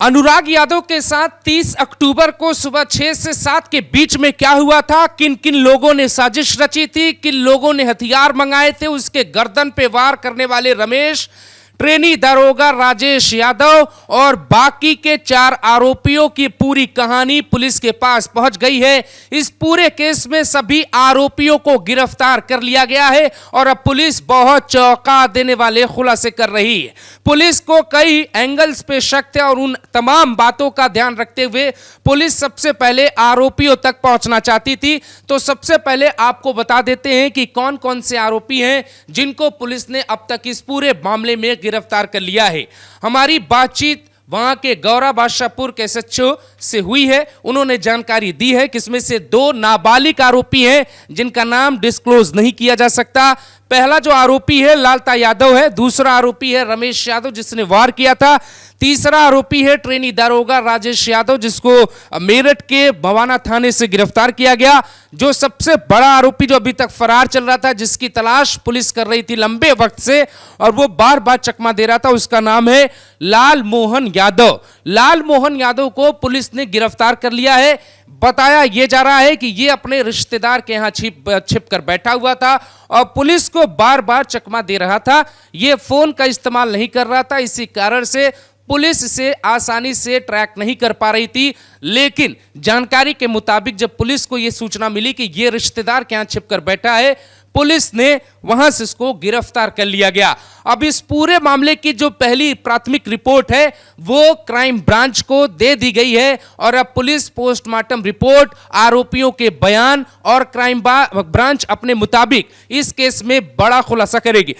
अनुराग यादव के साथ 30 अक्टूबर को सुबह 6 से 7 के बीच में क्या हुआ था, किन किन लोगों ने साजिश रची थी, किन लोगों ने हथियार मंगाए थे, उसके गर्दन पे वार करने वाले रमेश, ट्रेनी दरोगा राजेश यादव और बाकी के 4 आरोपियों की पूरी कहानी पुलिस के पास पहुंच गई है। इस पूरे केस में सभी आरोपियों को गिरफ्तार कर लिया गया है और अब पुलिस बहुत चौंका देने वाले खुलासे कर रही है। पुलिस को कई एंगल्स पे शक थे और उन तमाम बातों का ध्यान रखते हुए पुलिस सबसे पहले आरोपियों तक पहुंचना चाहती थी। तो सबसे पहले आपको बता देते हैं कि कौन कौन से आरोपी हैं जिनको पुलिस ने अब तक इस पूरे मामले में गिरफ्तार कर लिया है। हमारी बातचीत वहां के गौरा बादशाहपुर के एसएचओ से हुई है। उन्होंने जानकारी दी है कि इसमें से 2 नाबालिग आरोपी हैं जिनका नाम डिस्क्लोज नहीं किया जा सकता। पहला जो आरोपी है लालता यादव है, दूसरा आरोपी है रमेश यादव जिसने वार किया था, तीसरा आरोपी है ट्रेनी दारोगा राजेश यादव जिसको मेरठ के भवाना थाने से गिरफ्तार किया गया। जो सबसे बड़ा आरोपी जो अभी तक फरार चल रहा था, जिसकी तलाश पुलिस कर रही थी लंबे वक्त से और वो बार बार चकमा दे रहा था, उसका नाम है लाल मोहन यादव। लाल मोहन यादव को पुलिस ने गिरफ्तार कर लिया है। बताया यह जा रहा है कि यह अपने रिश्तेदार के यहां छिप कर बैठा हुआ था और पुलिस को बार बार चकमा दे रहा था। यह फोन का इस्तेमाल नहीं कर रहा था, इसी कारण से पुलिस इसे आसानी से ट्रैक नहीं कर पा रही थी। लेकिन जानकारी के मुताबिक जब पुलिस को यह सूचना मिली कि यह रिश्तेदार के यहां छिपकर बैठा है, पुलिस ने वहां से इसको गिरफ्तार कर लिया गया। अब इस पूरे मामले की जो पहली प्राथमिक रिपोर्ट है वो क्राइम ब्रांच को दे दी गई है और अब पुलिस पोस्टमार्टम रिपोर्ट, आरोपियों के बयान और क्राइम ब्रांच अपने मुताबिक इस केस में बड़ा खुलासा करेगी।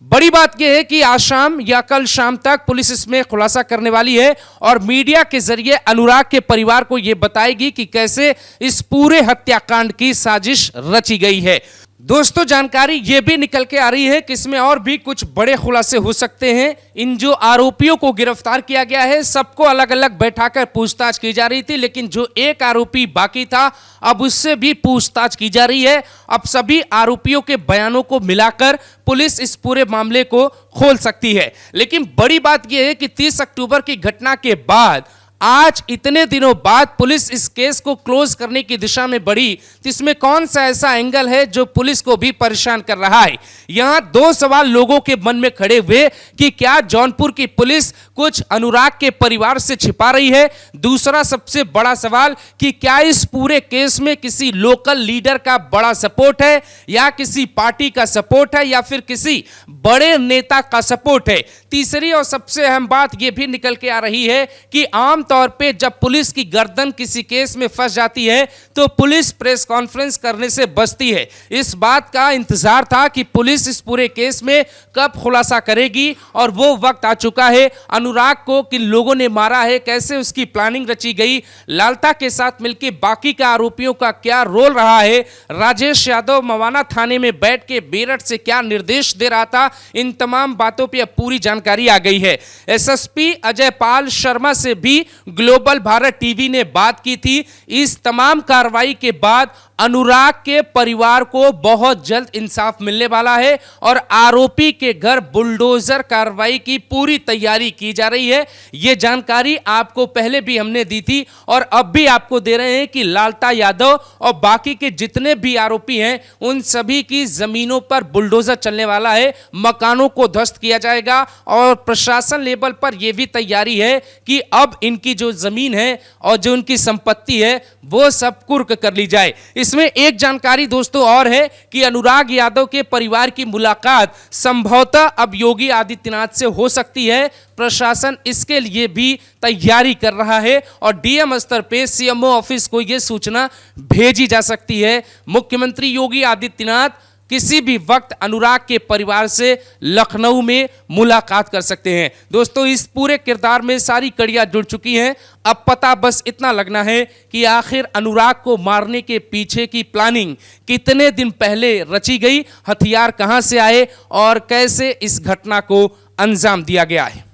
बड़ी बात यह है कि आज शाम या कल शाम तक पुलिस इसमें खुलासा करने वाली है और मीडिया के जरिए अनुराग के परिवार को यह बताएगी कि कैसे इस पूरे हत्याकांड की साजिश रची गई है। दोस्तों, जानकारी यह भी निकल के आ रही है कि इसमें और भी कुछ बड़े खुलासे हो सकते हैं। इन जो आरोपियों को गिरफ्तार किया गया है सबको अलग अलग बैठाकर पूछताछ की जा रही थी, लेकिन जो एक आरोपी बाकी था अब उससे भी पूछताछ की जा रही है। अब सभी आरोपियों के बयानों को मिलाकर पुलिस इस पूरे मामले को खोल सकती है। लेकिन बड़ी बात यह है कि 30 अक्टूबर की घटना के बाद आज इतने दिनों बाद पुलिस इस केस को क्लोज करने की दिशा में बढ़ी, तो इसमें कौन सा ऐसा एंगल है जो पुलिस को भी परेशान कर रहा है। यहां 2 सवाल लोगों के मन में खड़े हुए कि क्या जौनपुर की पुलिस कुछ अनुराग के परिवार से छिपा रही है। दूसरा सबसे बड़ा सवाल कि क्या इस पूरे केस में किसी लोकल लीडर का बड़ा सपोर्ट है या किसी पार्टी का सपोर्ट है या फिर किसी बड़े नेता का सपोर्ट है। तीसरी और सबसे अहम बात यह भी निकल के आ रही है कि आम तौर पे जब पुलिस की गर्दन किसी केस में फंस जाती है तो पुलिस प्रेस कॉन्फ्रेंस करने से बचती है। इस बात का इंतजार था कि पुलिस इस पूरे केस में कब खुलासा करेगी और वो वक्त आ चुका है। अनुराग को किन लोगों ने मारा है, कैसे उसकी प्लानिंग रची गई, लालता के साथ मिलकर बाकी के आरोपियों का क्या रोल रहा है, राजेश यादव मवाना थाने में बैठ के मेरठ से क्या निर्देश दे रहा था, इन तमाम बातों पर पूरी जानकारी आ गई है। एसएसपी अजय पाल शर्मा से भी ग्लोबल भारत टीवी ने बात की थी। इस तमाम कार्रवाई के बाद अनुराग के परिवार को बहुत जल्द इंसाफ मिलने वाला है और आरोपी के घर बुलडोजर कार्रवाई की पूरी तैयारी की जा रही है। यह जानकारी आपको पहले भी हमने दी थी और अब भी आपको दे रहे हैं कि लालता यादव और बाकी के जितने भी आरोपी हैं उन सभी की जमीनों पर बुलडोजर चलने वाला है, मकानों को ध्वस्त किया जाएगा और प्रशासन लेवल पर यह भी तैयारी है कि अब इनकी जो जमीन है और जो उनकी संपत्ति है वो सब कुर्क कर ली जाए। इसमें एक जानकारी दोस्तों और है कि अनुराग यादव के परिवार की मुलाकात संभवतः अब योगी आदित्यनाथ से हो सकती है। प्रशासन इसके लिए भी तैयारी कर रहा है और डीएम स्तर पे सीएमओ ऑफिस को यह सूचना भेजी जा सकती है। मुख्यमंत्री योगी आदित्यनाथ किसी भी वक्त अनुराग के परिवार से लखनऊ में मुलाकात कर सकते हैं। दोस्तों, इस पूरे किरदार में सारी कड़ियां जुड़ चुकी हैं। अब पता बस इतना लगना है कि आखिर अनुराग को मारने के पीछे की प्लानिंग कितने दिन पहले रची गई, हथियार कहां से आए और कैसे इस घटना को अंजाम दिया गया है।